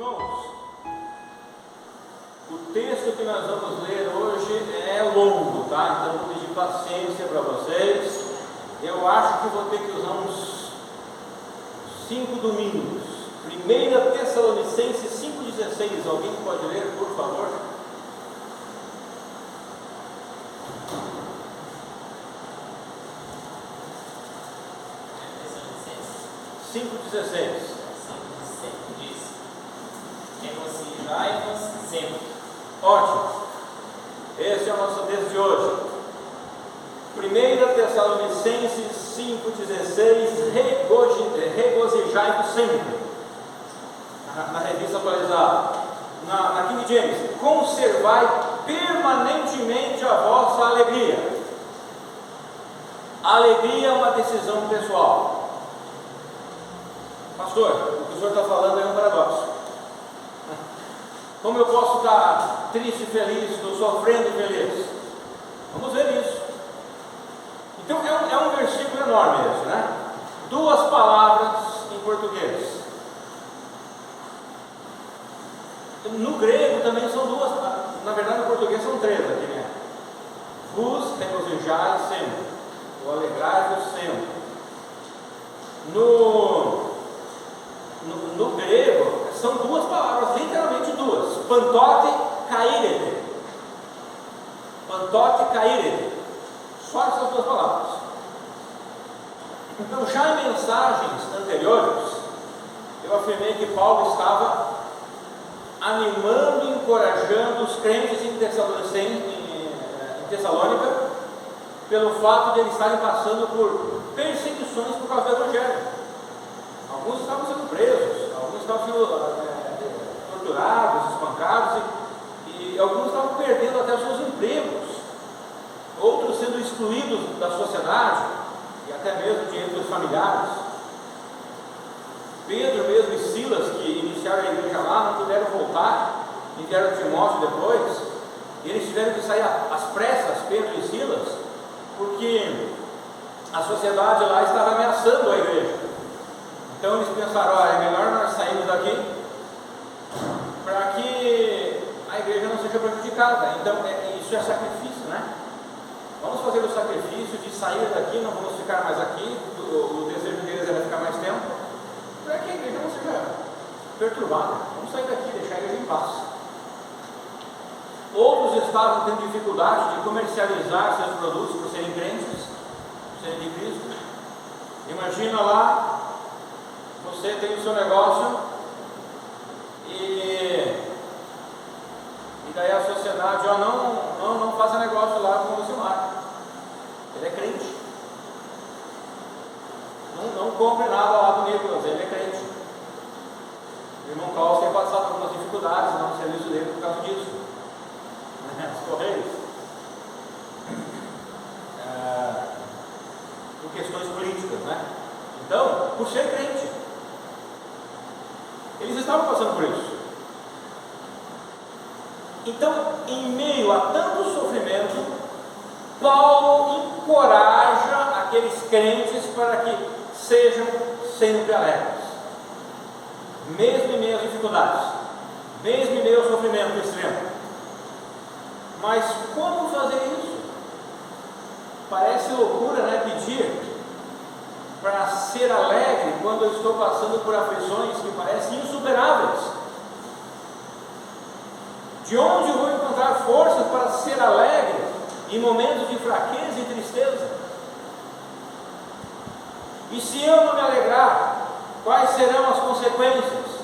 Irmãos, o texto que nós vamos ler hoje é longo, tá? Então vou pedir paciência para vocês. Eu acho que vou ter que usar uns 5 domingos. 1 Tessalonicenses 5,16. Alguém pode ler, por favor? Tessalonicenses 5,16 diz: regocijai-vos sempre. Ótimo. Esse é o nosso texto de hoje. 1 Tessalonicenses 5,16. Regozijai-vos sempre. Na revista atualizada. Na King James: conservai permanentemente a vossa alegria. A alegria é uma decisão pessoal. Pastor, o que o senhor está falando é um paradoxo. Como eu posso estar triste e feliz, estou sofrendo e feliz? Vamos ver isso. Então é um versículo enorme esse, né? 2 palavras em português. No grego também são 2, na verdade no português são 3 aqui, né? Vos regozijai sempre, ou alegrai-vos sempre. No grego são 2 palavras, literalmente 2. Pantote kairete. Pantote kairete. Só essas 2 palavras. Então, já em mensagens anteriores, eu afirmei que Paulo estava animando e encorajando os crentes em Tessalônica, pelo fato de eles estarem passando por perseguições por causa do Evangelho. Alguns estavam sendo presos, alguns estavam sendo torturados, espancados, e alguns estavam perdendo até os seus empregos, outros sendo excluídos da sociedade e até mesmo de entre os familiares. Pedro mesmo e Silas, que iniciaram a igreja lá, não puderam voltar, enviaram Timóteo depois, e eles tiveram que sair às pressas, Pedro e Silas, porque a sociedade lá estava ameaçando a igreja. Então eles pensaram: é melhor nós sairmos daqui para que a igreja não seja prejudicada. Então isso é sacrifício, né? Vamos fazer o sacrifício de sair daqui, não vamos ficar mais aqui. O desejo deles era ficar mais tempo, para que a igreja não seja perturbada. Vamos sair daqui, deixar a igreja em paz. Outros estavam tendo dificuldade de comercializar seus produtos por serem crentes, por serem de Cristo. Imagina lá, você tem o seu negócio e daí a sociedade: não faça negócio lá com o Lucimar, ele é crente. Não compre nada lá do Nicolas, ele é crente. O irmão Carlos tem passado algumas dificuldades no serviço dele por causa disso. Os Correios, por questões políticas, né? Então, por ser crente, eles estavam passando por isso. Então, em meio a tanto sofrimento, Paulo encoraja aqueles crentes para que sejam sempre alegres, mesmo em meio às dificuldades, mesmo em meio ao sofrimento extremo. Mas como fazer isso? Parece loucura, né? Pedir para ser alegre quando eu estou passando por aflições que parecem insuperáveis. De onde eu vou encontrar forças para ser alegre em momentos de fraqueza e tristeza? E se eu não me alegrar, quais serão as consequências?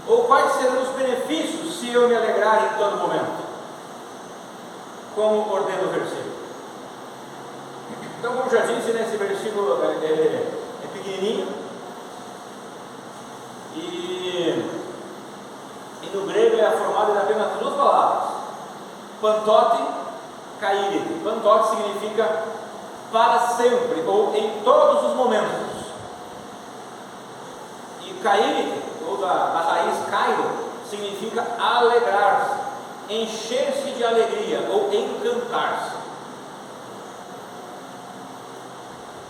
Ou quais serão os benefícios se eu me alegrar em todo momento? Como ordena o versículo. Então, como já disse, esse versículo é pequenininho, e no grego é formado de apenas 2 palavras: pantote kairete. Pantote significa para sempre, ou em todos os momentos. E kairete, ou da raiz kairo, significa alegrar-se, encher-se de alegria ou encantar-se.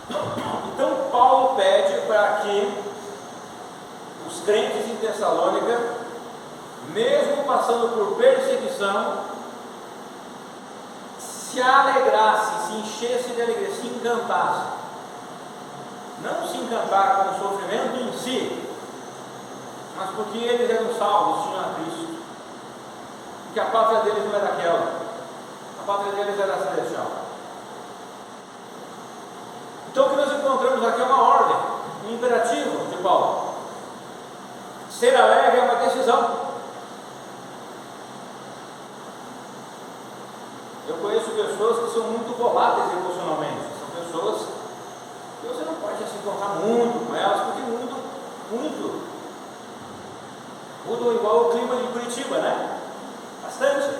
Então Paulo pede para que os crentes em Tessalônica mesmo passando por perseguição, se alegrasse, se enchesse de alegria, se encantasse. Não se encantar com o sofrimento em si, mas porque eles eram salvos, tinham a Cristo. Porque a pátria deles não era aquela, a pátria deles era celestial. Então o que nós encontramos aqui é uma ordem, um imperativo de Paulo. Ser alegre é uma decisão. Eu conheço pessoas que são muito voláteis emocionalmente. São pessoas que você não pode se encontrar muito com elas, porque mudam muito. Mudam igual o clima de Curitiba, né? Bastante.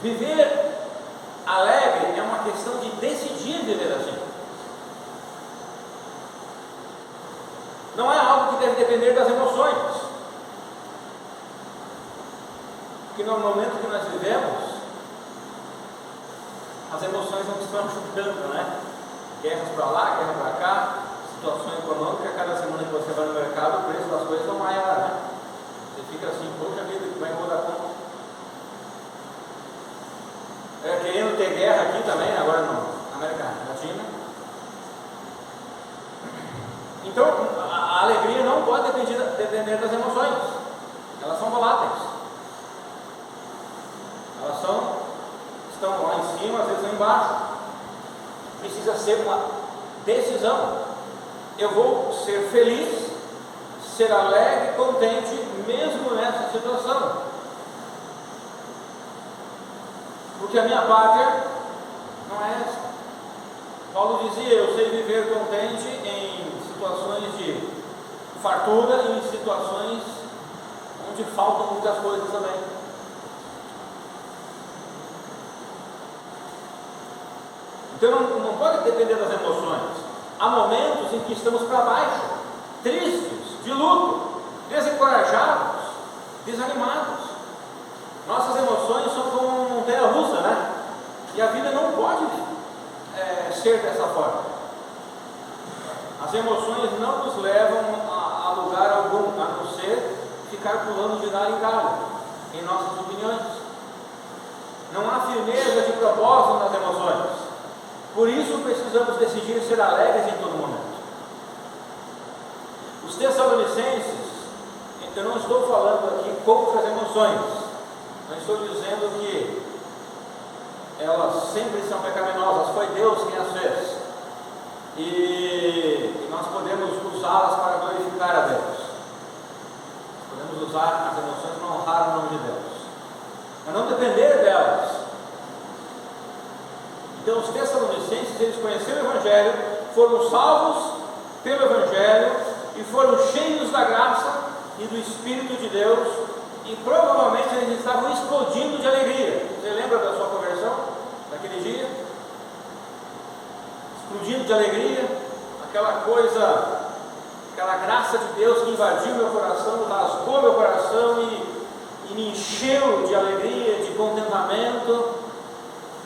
Viver alegre é uma questão de decidir viver assim. Não é algo que deve depender das emoções. Porque no momento que nós vivemos, as emoções não estão ajudando, né? Guerras para lá, guerra para cá, situação econômica, cada semana que você vai no mercado, o preço das coisas é maior, né? Você fica assim, poxa vida, como é que eu vou dar conta? Querendo ter guerra aqui também, agora não, na América Latina. Então, a alegria não pode depender das emoções, elas são voláteis. Elas estão lá em cima, às vezes lá embaixo. Precisa ser uma decisão. Eu vou ser feliz, ser alegre, contente, mesmo nessa situação. Porque a minha pátria não é essa. Paulo dizia, eu sei viver contente em situações de fartura e em situações onde faltam muitas coisas também. Então não pode depender das emoções. Há momentos em que estamos para baixo, tristes, de luto, desencorajados, desanimados. Nossas emoções são como uma montanha-russa, né? E a vida não pode ser dessa forma. As emoções não nos levam a lugar algum, a não ser ficar pulando de galho em galho, em nossas opiniões. Não há firmeza de propósito nas emoções. Por isso precisamos decidir ser alegres em todo momento. Os Tessalonicenses, eu não estou falando aqui contra as emoções, não estou dizendo que elas sempre são pecaminosas, foi Deus quem as fez, e nós podemos usá-las para glorificar a Deus, podemos usar as emoções para honrar o nome de Deus, mas não depender delas. Então os Tessalonicenses, eles conheceram o Evangelho, foram salvos pelo Evangelho e foram cheios da graça e do Espírito de Deus, e provavelmente eles estavam explodindo de alegria. Você lembra da sua conversão, daquele dia? Explodindo de alegria, aquela coisa, aquela graça de Deus que invadiu meu coração, rasgou meu coração e me encheu de alegria, de contentamento.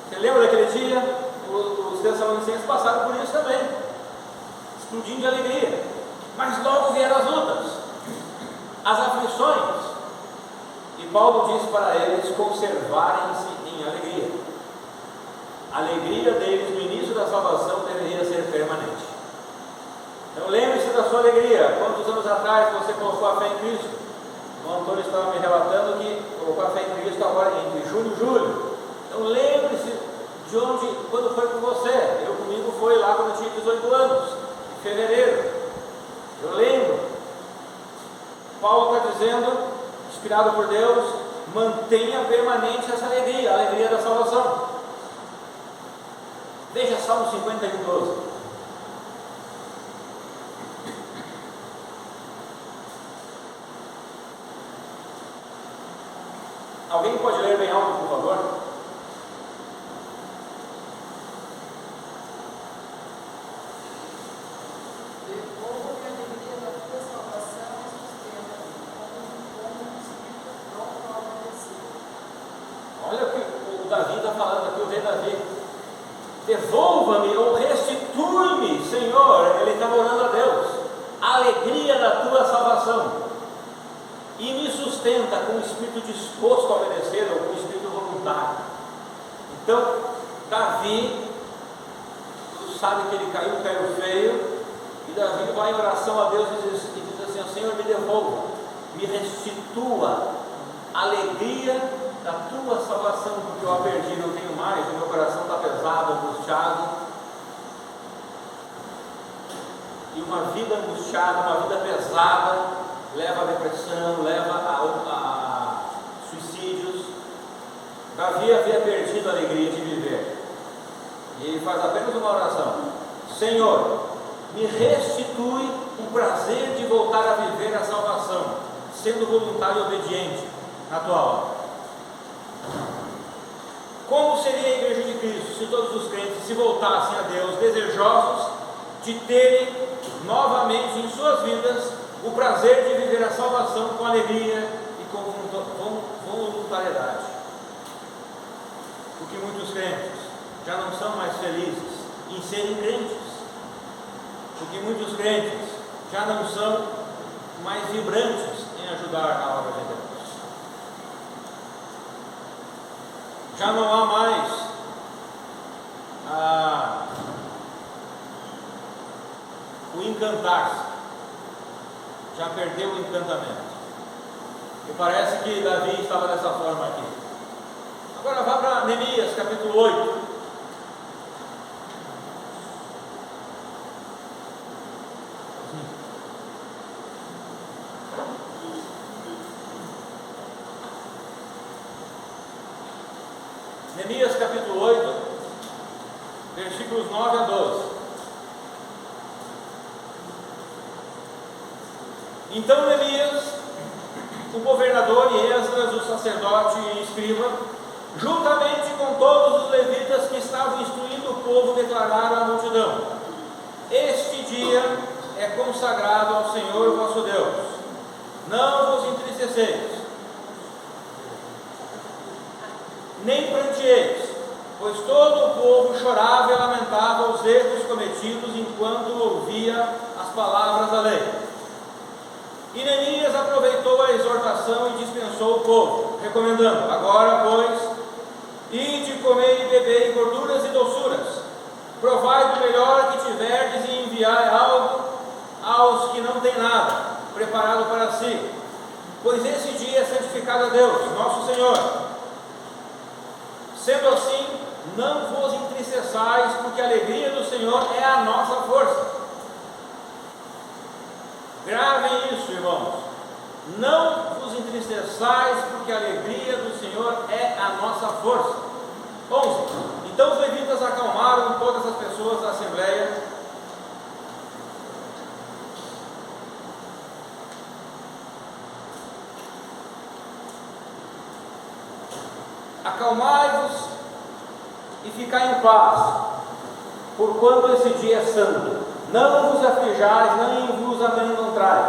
Você lembra daquele dia? Os Tessalonicenses passaram por isso também, explodindo de alegria. Mas logo vieram as lutas, as aflições, e Paulo diz para eles conservarem-se em alegria. A alegria deles no início da salvação deveria ser permanente. Então lembre-se da sua alegria. Quantos anos atrás você colocou a fé em Cristo? O Antônio estava me relatando que colocou a fé em Cristo agora entre junho e julho. Então lembre-se de onde, quando foi com você. Eu comigo foi lá quando eu tinha 18 anos, em fevereiro. Eu lembro. Paulo está dizendo, inspirado por Deus, mantenha permanente essa alegria, a alegria da salvação. Veja Salmo 51, 12. Alguém pode ler bem alto, por favor? Olha o que o Davi está falando aqui, o rei Davi. Devolva-me ou restitui-me, Senhor. Ele está orando a Deus, a alegria da tua salvação, e me sustenta sustenta com o espírito disposto a obedecer, ou com o espírito voluntário. Então, Davi, tu sabe que ele caiu feio, e Davi vai em oração a Deus e diz assim: Senhor, me devolva, me restitua a alegria da tua salvação, porque eu a perdi, não tenho mais, o meu coração está pesado, angustiado. E uma vida angustiada, uma vida pesada, leva a depressão, leva a suicídios. Davi havia perdido a alegria de viver. E ele faz apenas uma oração: Senhor, me restitui o prazer de voltar a viver a salvação, sendo voluntário e obediente na tua obra. Como seria a igreja de Cristo se todos os crentes se voltassem a Deus, desejosos de terem novamente em suas vidas o prazer de viver a salvação com alegria e com voluntariedade? Porque muitos crentes já não são mais felizes em serem crentes, porque muitos crentes já não são mais vibrantes em ajudar a obra de Deus. Já não há mais o encantar-se, já perdeu o encantamento. E parece que Davi estava dessa forma aqui. Agora vá para Neemias capítulo 8. Neemias capítulo 8, versículos 9 a 12. Então Neemias, o governador, e Esdras, o sacerdote e escriba, juntamente com todos os levitas que estavam instruindo o povo, declararam à multidão: Este dia é consagrado ao Senhor vosso Deus, não vos entristeceis, nem pranteeis, pois todo o povo chorava e lamentava os erros cometidos enquanto ouvia as palavras da lei. E Neemias aproveitou a exortação e dispensou o povo, recomendando: Agora, pois, ide, comei e bebei gorduras e doçuras, provai do melhor que tiverdes e enviai algo aos que não têm nada preparado para si, pois esse dia é santificado a Deus, nosso Senhor. Sendo assim, não vos entristeçais, porque a alegria do Senhor é a nossa força. Gravem isso, irmãos: não vos entristeçais, porque a alegria do Senhor é a nossa força. 11. Então os levitas acalmaram todas as pessoas da assembleia, acalmai-vos e ficai em paz, porquanto esse dia é santo. Não vos aflijais, nem vos amedrontais.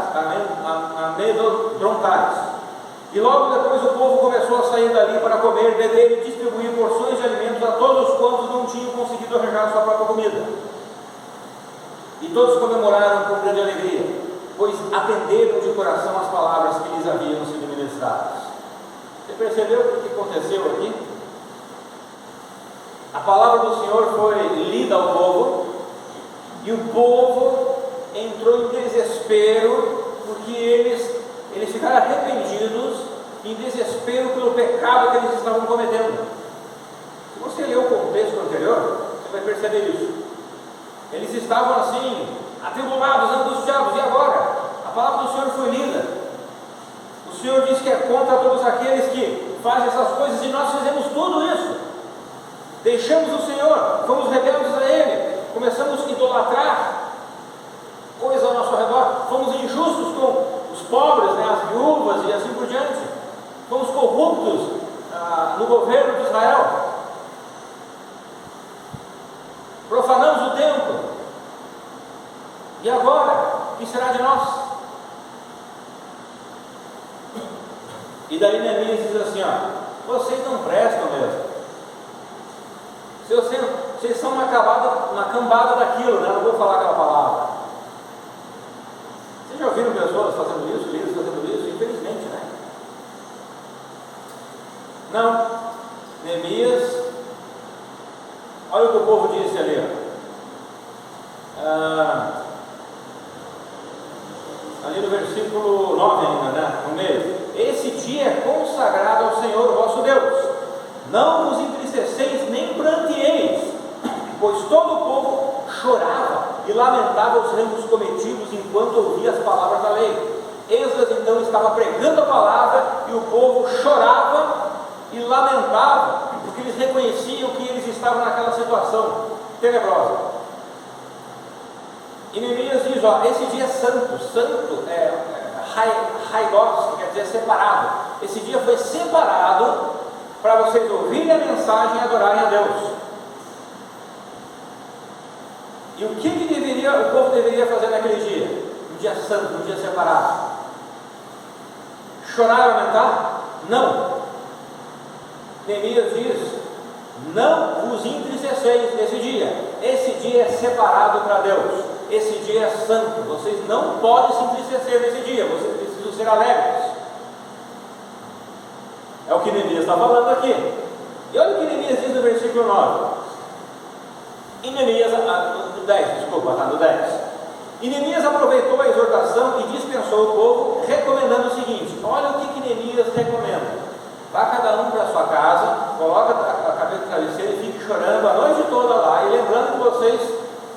E logo depois o povo começou a sair dali para comer, beber e distribuir porções de alimentos a todos quantos não tinham conseguido arranjar sua própria comida. E todos comemoraram com grande alegria, pois atenderam de coração as palavras que lhes haviam sido ministradas. Você percebeu o que aconteceu aqui? A palavra do Senhor foi lida ao povo, e o povo entrou em desespero, porque eles ficaram arrependidos, em desespero pelo pecado que eles estavam cometendo. Se você ler o contexto anterior, você vai perceber isso. Eles estavam assim, atribulados, angustiados. E agora? A palavra do Senhor foi lida. O Senhor diz que é contra todos aqueles que fazem essas coisas, e nós fizemos tudo isso. Deixamos o Senhor, fomos rebeldes a Ele, começamos a idolatrar coisas ao nosso redor, fomos injustos com os pobres, as viúvas e assim por diante, fomos corruptos no governo de Israel, profanamos o templo, e agora, o que será de nós? E daí Neemias diz assim: vocês não prestam mesmo. Vocês são uma cambada daquilo, né? Não vou falar aquela palavra. Vocês já ouviram pessoas fazendo isso, líderes fazendo isso? Infelizmente, né? o que o povo disse ali, ali no versículo 9 ainda, né? No meio. Esse dia é consagrado ao Senhor vosso Deus. Não vos entristeceis nem pranteeis, pois todo o povo chorava e lamentava os erros cometidos enquanto ouvia as palavras da lei. Esdras então estava pregando a palavra e o povo chorava e lamentava, porque eles reconheciam que eles estavam naquela situação tenebrosa. E Neemias diz, esse dia é santo, santo é Haidos, que quer dizer separado. Esse dia foi separado para vocês ouvirem a mensagem e adorarem a Deus. E o que o povo deveria fazer naquele dia? Um dia santo, um dia separado. Chorar e lamentar? Não. Neemias diz, não vos entristeceis nesse dia. Esse dia é separado para Deus. Esse dia é santo. Vocês não podem se entristecer nesse dia. Vocês precisam ser alegres. É o que Neemias está falando aqui. E olha o que Neemias diz no versículo 9. E Neemias, no 10, desculpa, no 10. E Neemias aproveitou a exortação e dispensou o povo, recomendando o seguinte: olha o que Neemias recomenda. Vá cada um para a sua casa, coloca a cabeça no travesseiro e fique chorando a noite toda lá, e lembrando que vocês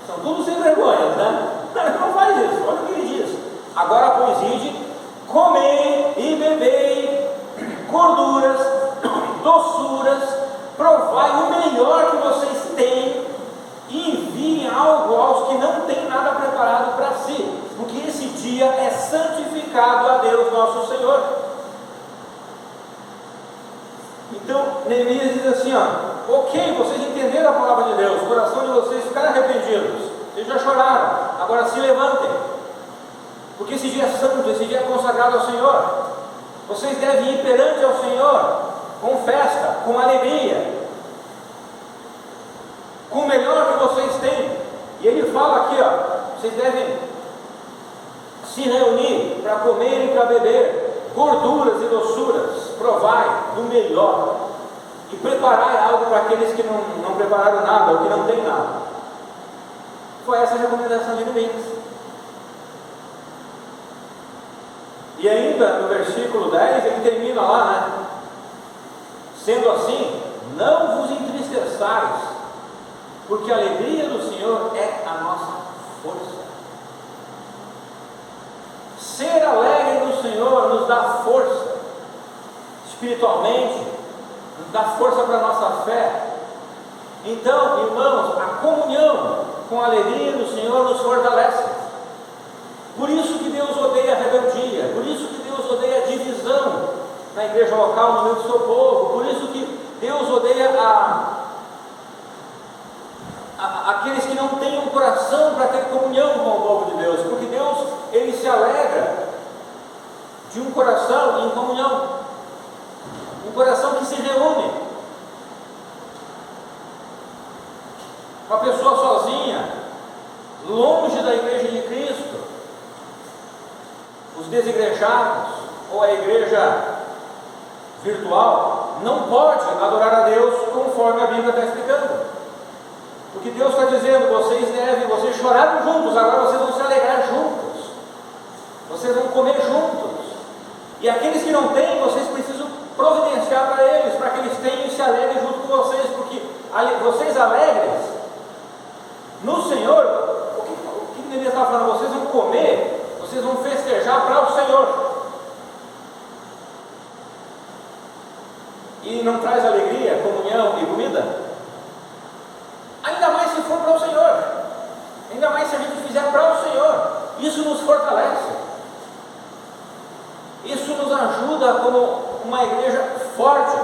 são todos sem vergonhas, né? Não faz isso, olha o que ele diz. Agora, pois, ide, comei e bebei gorduras, doçuras, provai o melhor que vocês têm e enviem algo aos que não têm nada preparado para si, porque esse dia é santificado a Deus nosso Senhor. Então, Neemias diz assim, ok, vocês entenderam a palavra de Deus, o coração de vocês ficaram arrependidos, vocês já choraram, agora se levantem, porque esse dia é santo, esse dia é consagrado ao Senhor. Vocês devem ir perante ao Senhor com festa, com alegria, com o melhor que vocês têm. E ele fala aqui, vocês devem se reunir para comer e para beber gorduras e doçuras, provai do melhor e preparai algo para aqueles que não prepararam nada ou que não têm nada. Foi essa a recomendação de Neemias. E ainda no versículo 10 ele termina lá, né? Sendo assim, não vos entristeçais, porque a alegria do Senhor é a nossa força. Ser alegre no Senhor nos dá força, espiritualmente, nos dá força para a nossa fé. Então, irmãos, a comunhão com a alegria do Senhor nos fortalece. Por isso que Deus odeia a rebeldia, por isso que Deus odeia a divisão na igreja local, no meio do seu povo, por isso que Deus odeia aqueles que não têm um coração para ter comunhão com o povo de Deus, porque Deus, Ele se alegra de um coração em comunhão, um coração que se reúne. Uma pessoa sozinha, longe da igreja de Cristo, os desigrejados, ou a igreja virtual, não pode adorar a Deus conforme a Bíblia está explicando. Porque Deus está dizendo, vocês choraram juntos, agora vocês vão se alegrar juntos, vocês vão comer juntos, e aqueles que não têm, vocês precisam providenciar para eles, para que eles tenham e se alegrem junto com vocês, porque vocês alegres no Senhor, o que Neemias está falando, vocês vão comer, vocês vão festejar para o Senhor, e não traz alegria, comunhão e comida? Ainda mais se for para o Senhor, ainda mais se a gente fizer para o Senhor, isso nos fortalece, isso nos ajuda como uma igreja forte,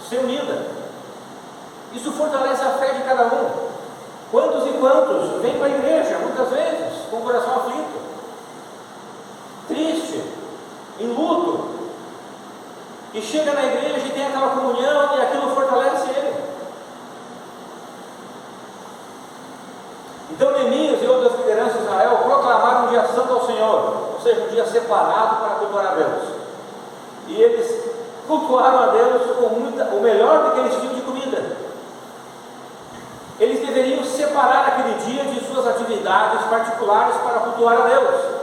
ser unida, isso fortalece a fé de cada um. Quantos e quantos vêm para a igreja, muitas vezes, com o coração aflito, triste, em luto, e chega na igreja e tem aquela comunhão e aquilo fortalece ele. Então Neemias e outras lideranças de Israel proclamaram um dia santo ao Senhor, ou seja, um dia separado para cultuar a Deus. E eles cultuaram a Deus com o melhor do que eles tinham de comida. Eles atividades particulares para cultuar a Deus.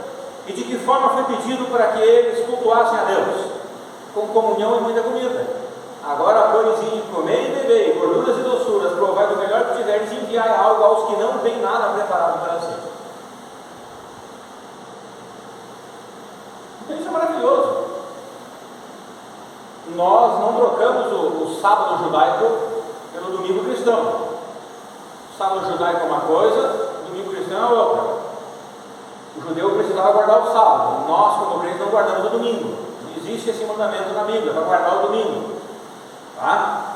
E de que forma foi pedido para que eles cultuassem a Deus? Com comunhão e muita comida. Agora, pois, comei e bebei, gorduras e doçuras, provai do melhor que tiveres e enviai algo aos que não têm nada preparado para si. Então isso é maravilhoso. Nós não trocamos o sábado judaico pelo domingo cristão. O sábado judaico é uma coisa, o domingo cristão é outra. O judeu precisava guardar o sábado. Nós, como crentes, não guardamos o domingo. Não existe esse mandamento na Bíblia para guardar o domingo. Tá?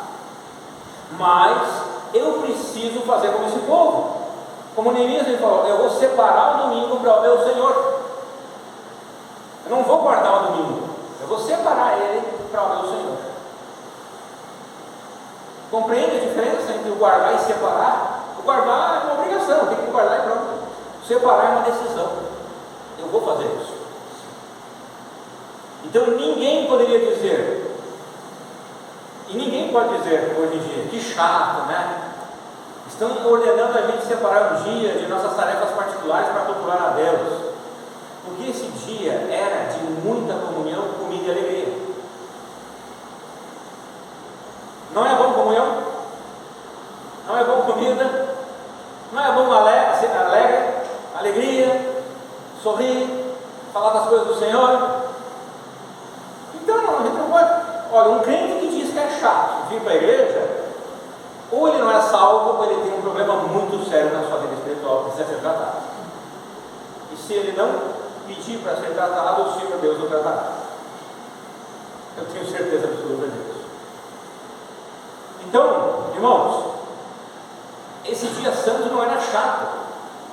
Mas eu preciso fazer como esse povo. Como Neemias ele falou, eu vou separar o domingo para o meu Senhor. Eu não vou guardar o domingo, eu vou separar ele para o meu Senhor. Compreende a diferença entre o guardar e separar? O guardar é uma obrigação, tem que guardar e pronto. Separar é uma decisão. Eu vou fazer isso. Então ninguém poderia dizer, e ninguém pode dizer hoje em dia, que chato, né? Estão ordenando a gente separar um dia de nossas tarefas particulares para cultuar a Deus. Porque esse dia era de muita comunhão, comida e alegria. Não é bom comunhão? Não é bom comida? Não é bom ser alegre, alegria, sorrir, falar das coisas do Senhor? Então a gente não pode. Olha, um crente que diz que é chato vir para a igreja, ou ele não é salvo, ou ele tem um problema muito sério na sua vida espiritual que precisa ser tratado. E se ele não pedir para ser tratado, o Senhor Deus o tratará. Eu tenho certeza absoluta disso. Então, irmãos, esse dia santo não era chato,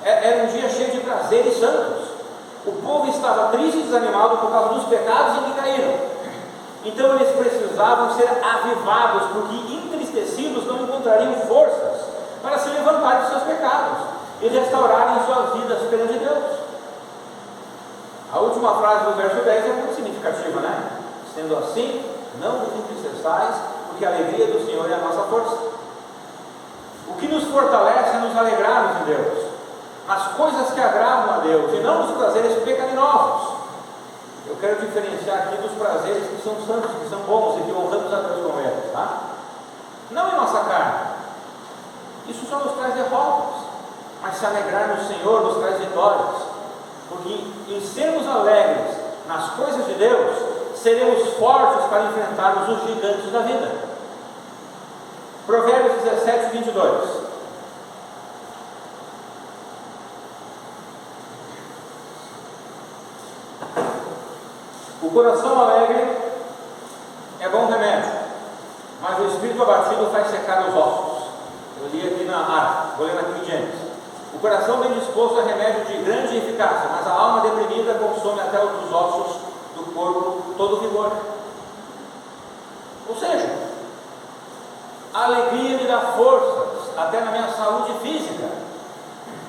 era um dia cheio de prazeres santos. O povo estava triste e desanimado por causa dos pecados em que caíram. Então eles precisavam ser avivados, porque entristecidos não encontrariam forças para se levantar dos seus pecados e restaurarem suas vidas perante Deus. A última frase do verso 10 é muito significativa, né? Sendo assim, não vos entristeçais, porque a alegria do Senhor é a nossa força. O que nos fortalece é nos alegrarmos em Deus, nas coisas que agradam a Deus, e não nos prazeres pecaminosos. Eu quero diferenciar aqui dos prazeres que são santos, que são bons e que honramos a Deus com eles, tá? Não em nossa carne. Isso só nos traz derrotas, mas se alegrar no Senhor nos traz vitórias. Porque em sermos alegres nas coisas de Deus, seremos fortes para enfrentarmos os gigantes da vida. Provérbios 17, 22. O coração alegre é bom remédio, mas o espírito abatido faz secar os ossos. Eu li aqui na arte, vou ler na King James. O coração bem disposto é remédio de grande eficácia, mas a alma deprimida consome até os ossos do corpo todo o vigor. Ou seja, a alegria me dá forças até na minha saúde física.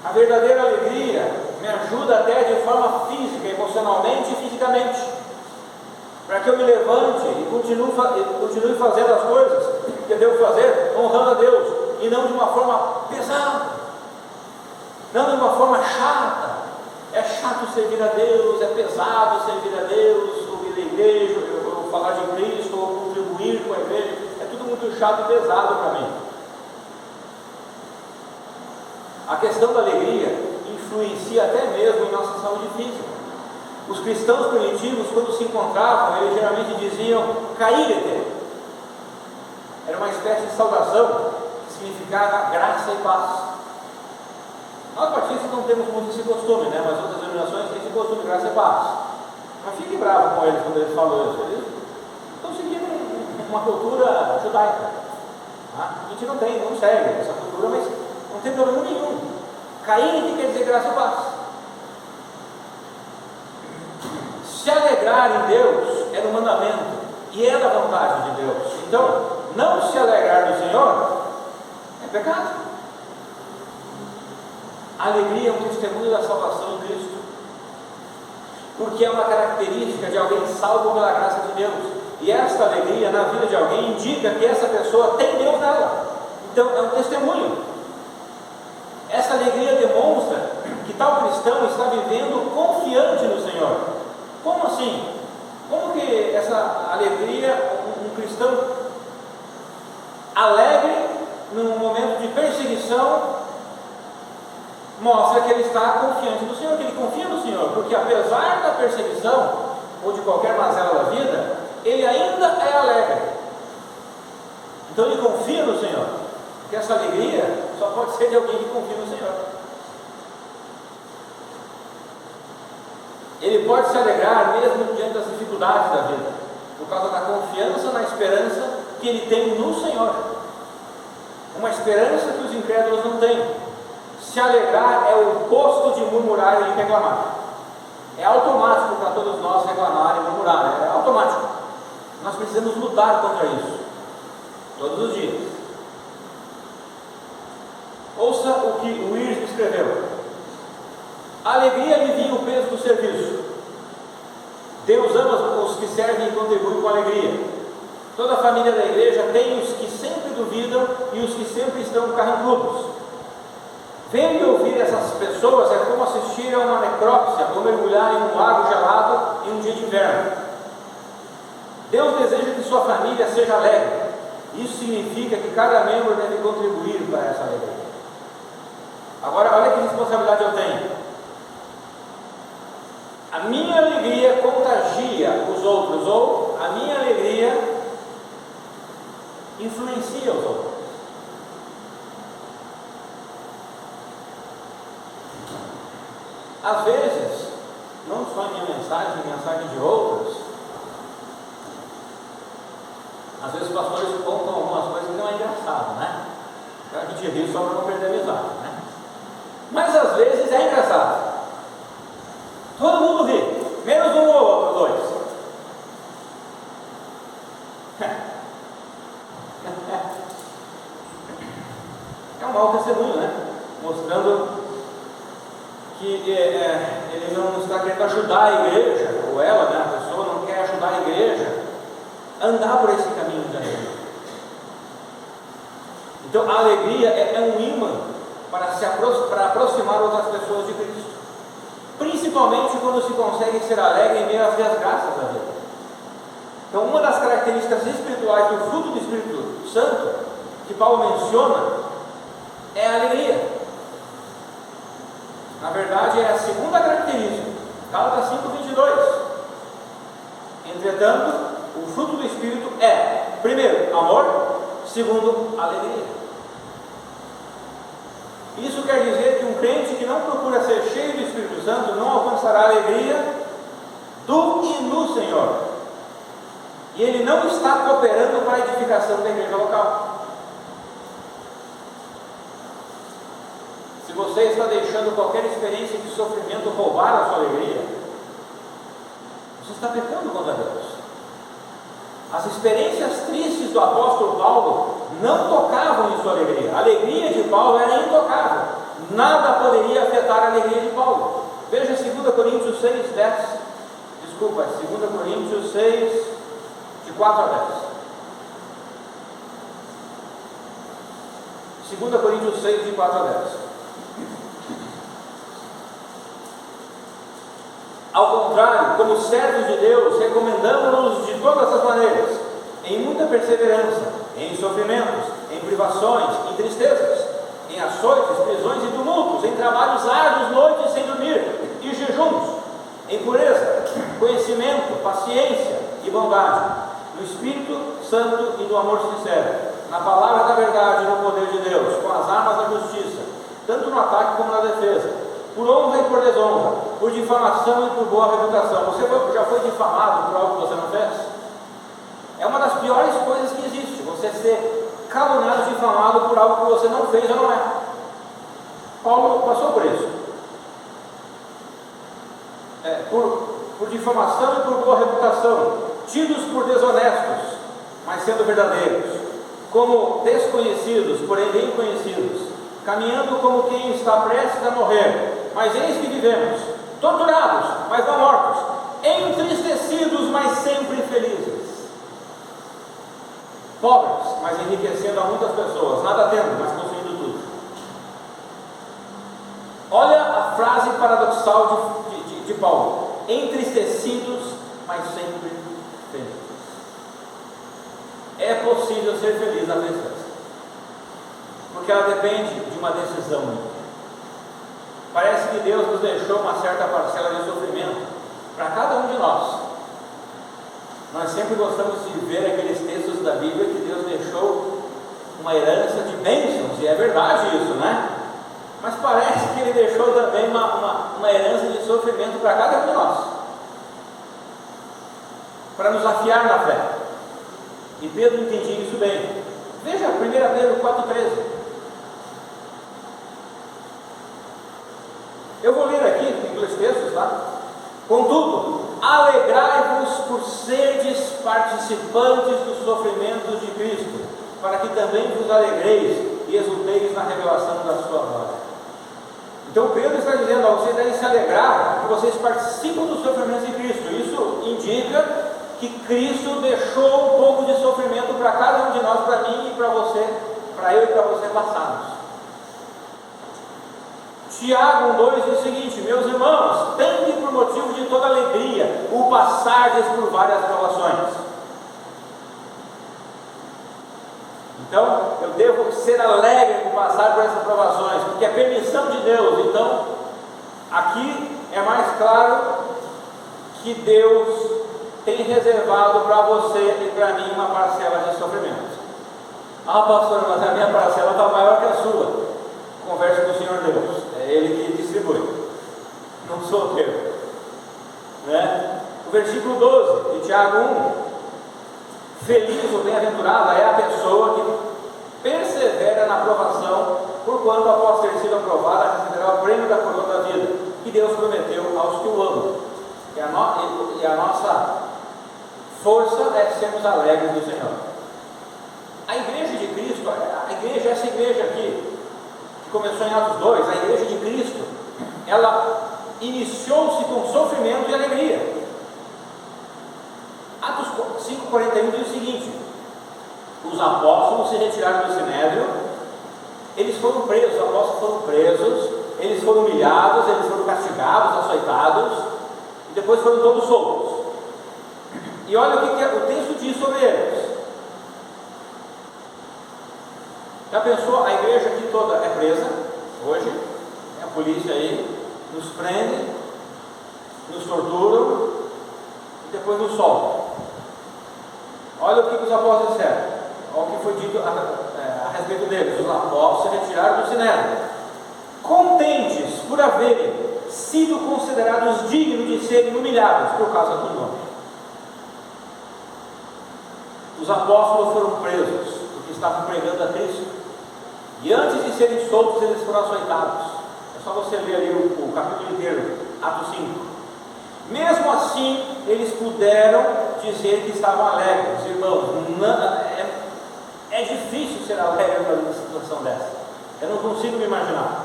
A verdadeira alegria me ajuda até de forma física, emocionalmente e fisicamente, para que eu me levante e continue fazendo as coisas que eu devo fazer, honrando a Deus, e não de uma forma pesada. Não de uma forma chata. É chato servir a Deus, é pesado servir a Deus, ouvir a igreja, ou falar de Cristo, ou contribuir com a igreja. É tudo muito chato e pesado para mim. A questão da alegria influencia até mesmo em nossa saúde física. Os cristãos primitivos, quando se encontravam, eles geralmente diziam caírete. Era uma espécie de saudação que significava graça e paz. Nós batistas não temos muito esse costume, né? Mas outras denominações têm esse costume, graça e paz. Não fique bravo com eles quando eles falam isso. Eles estão seguindo uma cultura judaica. A gente não segue essa cultura, mas não tem problema nenhum. Caírete quer dizer graça e paz. Se alegrar em Deus é no mandamento e é da vontade de Deus. Então, não se alegrar no Senhor é pecado. A alegria é um testemunho da salvação em Cristo, porque é uma característica de alguém salvo pela graça de Deus, e esta alegria na vida de alguém indica que essa pessoa tem Deus nela. Então é um testemunho. Essa alegria demonstra tal cristão está vivendo confiante no Senhor. Como assim? Como que essa alegria, um cristão alegre num momento de perseguição, mostra que ele está confiante no Senhor, que ele confia no Senhor, porque apesar da perseguição ou de qualquer mazela da vida, ele ainda é alegre. Então ele confia no Senhor, porque essa alegria só pode ser de alguém que confia no Senhor. Ele pode se alegrar mesmo diante das dificuldades da vida, por causa da confiança na esperança que ele tem no Senhor. Uma esperança que os incrédulos não têm. Se alegrar é o oposto de murmurar e reclamar. É automático para todos nós reclamar e murmurar, é automático. Nós precisamos lutar contra isso, todos os dias. Ouça o que o Willis escreveu: a alegria alivia o peso do serviço. Deus ama os que servem e contribuem com alegria. Toda a família da igreja tem os que sempre duvidam e os que sempre estão carrancudos. Ver e ouvir essas pessoas é como assistir a uma necrópsia ou mergulhar em um lago gelado em um dia de inverno. Deus deseja que sua família seja alegre. Isso significa que cada membro deve contribuir para essa alegria. Agora, olha que responsabilidade eu tenho. A minha alegria contagia os outros, ou a minha alegria influencia os outros. Às vezes, não só em minha mensagem de outros, às vezes os pastores contam algumas coisas que não é engraçado, né? A gente ri só para não perder a amizade, né? Mas às vezes é engraçado. Todo mundo ri, menos um ou outro, dois. É um mau testemunho, né? Mostrando que ele não está querendo ajudar a igreja, ou ela, né, a pessoa não quer ajudar a igreja a andar por esse caminho de alegria. Então a alegria é um imã para aproximar outras pessoas de Cristo, principalmente quando se consegue ser alegre em meio às desgraças da vida. Então uma das características espirituais do fruto do Espírito Santo que Paulo menciona é a alegria. Na verdade, é a segunda característica, Gálatas 5:22. Entretanto, o fruto do Espírito é, primeiro, amor, segundo, alegria. Isso quer dizer que um crente que não procura ser cheio do Espírito Santo não alcançará a alegria do e no Senhor. E ele não está cooperando para a edificação da igreja local. Se você está deixando qualquer experiência de sofrimento roubar a sua alegria, você está pecando contra Deus. As experiências tristes do apóstolo Paulo não tocavam em sua alegria. A alegria de Paulo era intocável. Nada poderia afetar a alegria de Paulo. Veja 2 Coríntios 6, 10. Desculpa, 2 Coríntios 6, de 4 a 10. 2 Coríntios 6, de 4 a 10. Ao contrário, como servos de Deus, recomendamos-nos de todas as maneiras, em muita perseverança, em sofrimentos, em privações, em tristezas, em açoites, prisões e tumultos, em trabalhos árduos, noites sem dormir, e jejuns, em pureza, conhecimento, paciência e bondade, no Espírito Santo e no amor sincero, na palavra da verdade e no poder de Deus, com as armas da justiça, tanto no ataque como na defesa, por honra e por desonra, por difamação e por boa reputação. Você já foi difamado por algo que você não fez? É uma das piores coisas que existe, você ser caluniado, difamado por algo que você não fez ou não é. Paulo passou por isso. Por difamação e por boa reputação, tidos por desonestos, mas sendo verdadeiros, como desconhecidos, porém bem conhecidos, caminhando como quem está prestes a morrer, mas eis que vivemos, torturados, mas não mortos, entristecidos, mas sempre felizes, pobres, mas enriquecendo a muitas pessoas, nada tendo, mas possuindo tudo. Olha a frase paradoxal de Paulo: entristecidos, mas sempre felizes. É possível ser feliz na tristeza, porque ela depende de uma decisão. Parece que Deus nos deixou uma certa parcela de sofrimento para cada um de nós. Nós sempre gostamos de ver aqueles textos da Bíblia que Deus deixou uma herança de bênçãos, e é verdade isso, né? Mas parece que Ele deixou também uma herança de sofrimento para cada um de nós, para nos afiar na fé. E Pedro entendia isso bem. Veja 1 Pedro 4,13. Eu vou ler aqui, tem 2 textos lá. Contudo, alegrai-vos por serdes participantes dos sofrimentos de Cristo, para que também vos alegreis e exulteis na revelação da sua glória. Então Pedro está dizendo: ó, vocês devem se alegrar porque vocês participam dos sofrimentos de Cristo. Isso indica que Cristo deixou um pouco de sofrimento para cada um de nós, para mim e para você, para eu e para você passarmos. Tiago 1,2 diz o seguinte: meus irmãos, tende por motivo de toda alegria o passardes por várias provações. Então, eu devo ser alegre por passar por essas provações, porque é permissão de Deus. Então, aqui é mais claro que Deus tem reservado para você e para mim uma parcela de sofrimento. Ah, pastor, mas a minha parcela está maior que a sua. Converse com o Senhor Deus, é Ele que distribui, não sou eu, né? O versículo 12 de Tiago 1: feliz ou bem-aventurada é a pessoa que persevera na provação, porquanto após ter sido aprovada receberá o prêmio da coroa da vida, que Deus prometeu aos que o amam. E a nossa força é sermos alegres do Senhor. A igreja de Cristo, essa igreja aqui, que começou em Atos 2, a igreja de Cristo, ela iniciou-se com sofrimento e alegria. Atos 5,41 diz o seguinte: os apóstolos se retiraram do sinédrio, eles foram presos, os apóstolos foram presos, eles foram humilhados, eles foram castigados, açoitados, e depois foram todos soltos. E olha o que o texto diz sobre eles. Já pensou? A igreja aqui toda é presa hoje, a polícia aí nos prende, nos torturam e depois nos soltam. Olha o que os apóstolos disseram, olha o que foi dito a respeito deles: os apóstolos se retiraram do sinédrio, contentes por haverem sido considerados dignos de serem humilhados por causa do nome. Os apóstolos foram presos porque estavam pregando a Cristo, e antes de serem soltos eles foram açoitados. É só você ler ali o capítulo inteiro, Atos 5. Mesmo assim, eles puderam dizer que estavam alegres. Irmãos, é difícil ser alegre numa situação dessa. Eu não consigo me imaginar.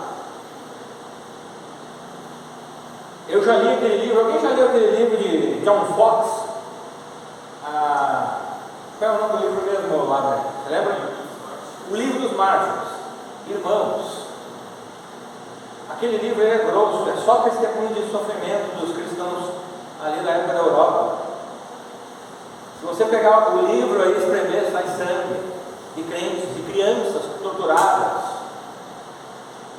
Eu já li aquele livro, alguém já leu aquele livro de John Fox? Qual é o nome do livro mesmo, Laura? Você lembra? O Livro dos Mártires. Irmãos, aquele livro é grosso, é só testemunho de sofrimento dos cristãos ali na época da Europa. Se você pegar o livro aí, espremer, sai sangue de crentes, de crianças torturadas,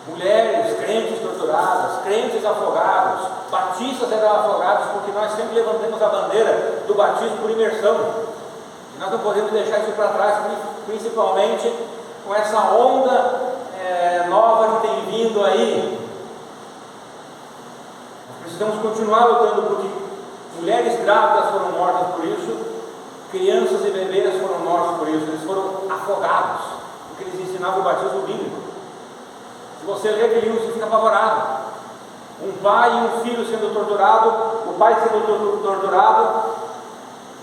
mulheres crentes torturadas, crentes afogados, batistas eram afogados, porque nós sempre levantamos a bandeira do batismo por imersão, e nós não podemos deixar isso para trás, principalmente com essa onda nova que tem vindo aí. Nós precisamos continuar lutando, porque mulheres grávidas foram mortas por isso, crianças e bebês foram mortos por isso, eles foram afogados, porque eles ensinavam o batismo bíblico. Se você lê aquele livro, você fica apavorado. Um pai e um filho sendo torturado, o pai sendo torturado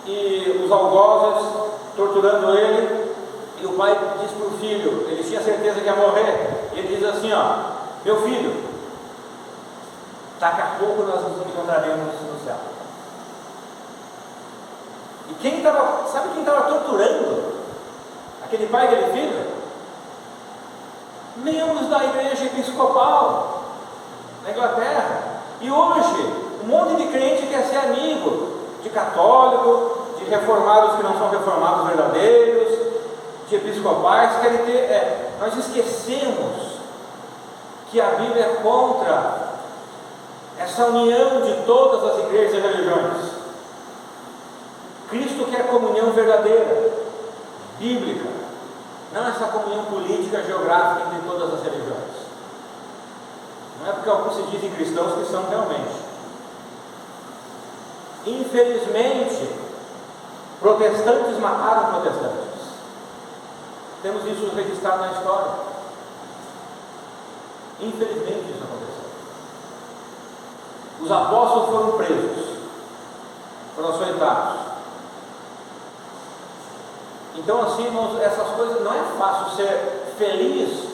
e os algozes torturando ele, e o pai diz para o filho, ele tinha certeza que ia morrer, e ele diz assim: ó, meu filho, daqui a pouco nós nos encontraremos no céu. E sabe quem estava torturando aquele pai e aquele filho? Membros da igreja episcopal, na Inglaterra. E hoje, um monte de crente quer ser amigo de católico, de reformados que não são reformados verdadeiros, de episcopais, querem ter. Nós esquecemos que a Bíblia é contra essa união de todas as igrejas e religiões. Cristo quer comunhão verdadeira, bíblica, não essa comunhão política, geográfica entre todas as religiões. Não é porque alguns se dizem cristãos que são realmente. Infelizmente, protestantes mataram protestantes. Temos isso registrado na história. Infelizmente isso aconteceu. Os apóstolos foram presos, foram açoitados. Então, assim, irmãos, essas coisas, não é fácil ser feliz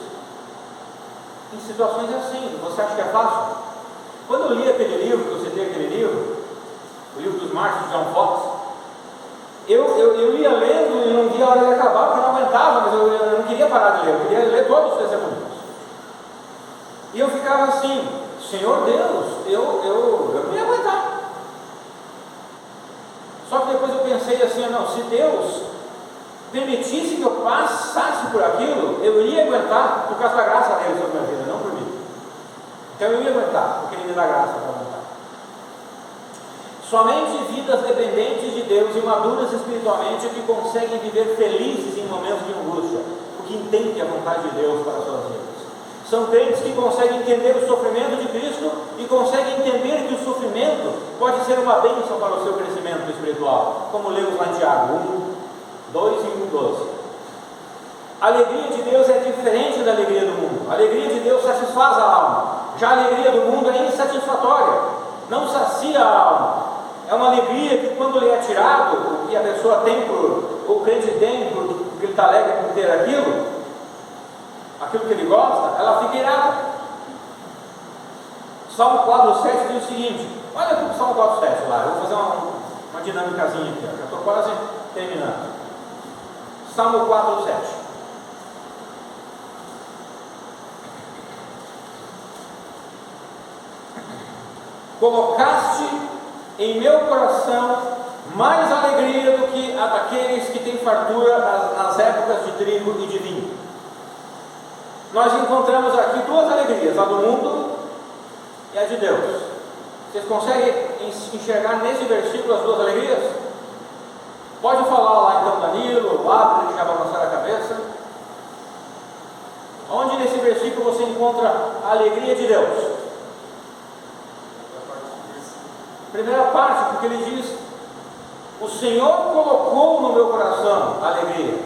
em situações assim. Você acha que é fácil? Quando eu li aquele livro, que eu citei aquele livro, o livro dos Mártires de John Fox, eu ia lendo e não via a hora de acabar, porque eu não aguentava, mas eu não queria parar de ler, eu queria ler todos os testemunhos. E eu ficava assim, Senhor Deus, eu não ia aguentar. Só que depois eu pensei assim, não, se Deus permitisse que eu passasse por aquilo, eu iria aguentar por causa da graça dele sobre a minha vida, não por mim. Então eu ia aguentar, porque ele me dá graça para aguentar. Somente vidas dependentes de Deus e maduras espiritualmente é que conseguem viver felizes em momentos de angústia, porque entendem a vontade de Deus para as suas vidas. São crentes que conseguem entender o sofrimento de Cristo e conseguem entender que o sofrimento pode ser uma bênção para o seu crescimento espiritual, como lemos lá em Tiago 1, 2 e 1:12. A alegria de Deus é diferente da alegria do mundo. A alegria de Deus satisfaz a alma, já a alegria do mundo é insatisfatória, não sacia a alma. É uma alegria que, quando lhe é tirado, o que a pessoa tem, o crente tem, porque ele está alegre por ter aquilo que ele gosta, ela fica irada. Salmo 4:7 diz o seguinte, olha para o Salmo 4:7 lá, eu vou fazer uma dinâmicazinha aqui, já estou quase terminando. Salmo 4:7. Colocaste em meu coração mais alegria do que a daqueles que têm fartura nas épocas de trigo e de vinho. Nós encontramos aqui duas alegrias, a do mundo e a de Deus. Vocês conseguem enxergar nesse versículo as duas alegrias? Pode falar lá então, Danilo, o Abner, que já balançaram a cabeça. Onde nesse versículo você encontra a alegria de Deus? Primeira parte, porque ele diz: o Senhor colocou no meu coração a alegria,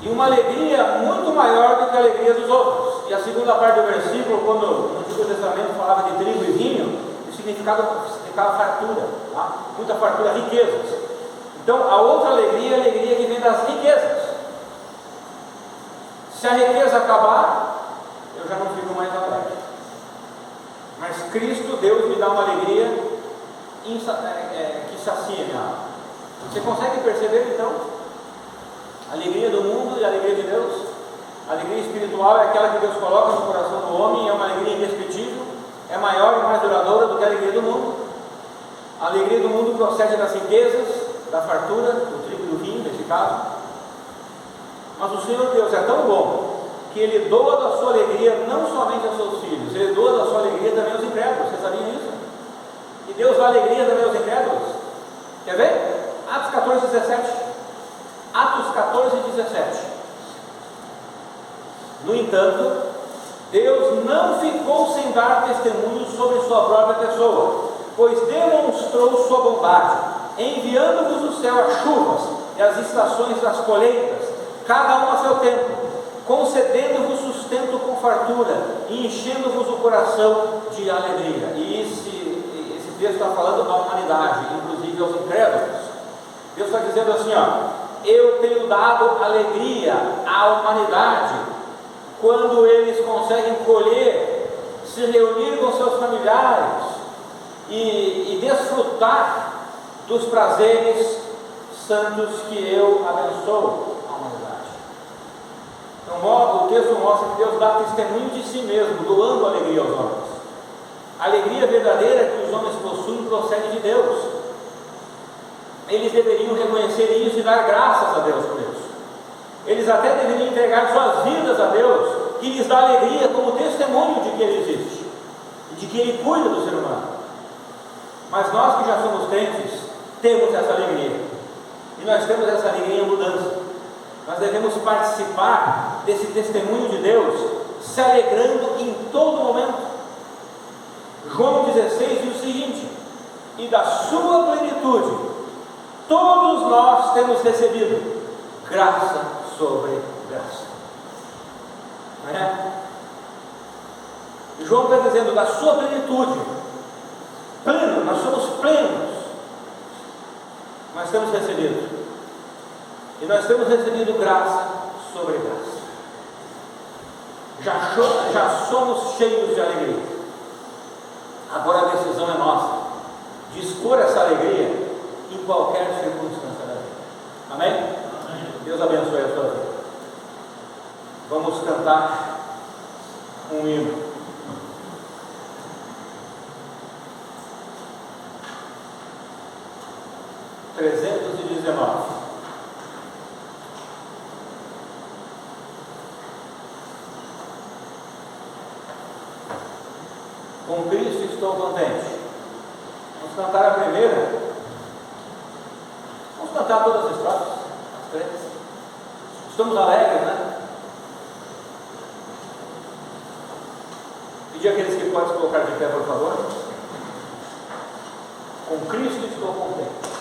e uma alegria muito maior do que a alegria dos outros. E a segunda parte do versículo, quando no Antigo Testamento falava de trigo e vinho, o significado significava fartura, tá? Muita fartura, riquezas. Então a outra alegria é a alegria que vem das riquezas. Se a riqueza acabar, eu já não fico mais alegre. Mas Cristo, Deus, me dá uma alegria que sacia minha alma. Você consegue perceber então? A alegria do mundo e a alegria de Deus. A alegria espiritual é aquela que Deus coloca no coração do homem, é uma alegria indescritível, é maior e mais duradoura do que a alegria do mundo. A alegria do mundo procede das riquezas, da fartura, do trigo e do vinho, nesse caso. Mas o Senhor Deus é tão bom que Ele doa da sua alegria não somente aos seus filhos, Ele doa da sua alegria também aos incrédulos. Vocês sabiam isso? E Deus dá alegria também aos incrédulos. Quer ver? Atos 14:17. Atos 14:17. No entanto, Deus não ficou sem dar testemunho sobre sua própria pessoa, pois demonstrou sua bondade, enviando-vos do céu as chuvas e as estações das colheitas, cada um a seu tempo, concedendo-vos sustento com fartura e enchendo-vos o coração de alegria. E esse texto está falando da humanidade, inclusive aos incrédulos. Deus está dizendo assim, eu tenho dado alegria à humanidade quando eles conseguem colher, se reunir com seus familiares e desfrutar dos prazeres santos que eu abençoo a humanidade. Então o texto mostra que Deus dá testemunho de si mesmo, doando alegria aos homens. A alegria verdadeira que os homens possuem procede de Deus. Eles deveriam reconhecer isso e dar graças a Deus por isso. Eles até deveriam entregar suas vidas a Deus, que lhes dá alegria como testemunho de que Ele existe, de que Ele cuida do ser humano. Mas nós que já somos crentes, temos essa alegria, e nós temos essa alegria em mudança. Nós devemos participar desse testemunho de Deus, se alegrando em todo momento. João 16 diz o seguinte: e da sua plenitude todos nós temos recebido graça sobre graça. Não é? João está dizendo da sua plenitude, pleno, nós somos plenos, nós temos recebido, e nós temos recebido graça sobre graça. Já somos cheios de alegria. Agora a decisão é nossa, de expor essa alegria em qualquer circunstância da vida. Amém? Amém. Deus abençoe a sua vida. Vamos cantar um hino. Com Cristo estou contente. Vamos cantar a primeira. Vamos cantar todas as estrofes, as três. Estamos alegres, né? Pedir àqueles que podem se colocar de pé, por favor. Com Cristo estou contente.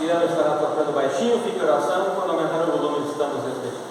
Piano estará tocando baixinho, fique em oração, quando aumentar o volume estamos respeitos.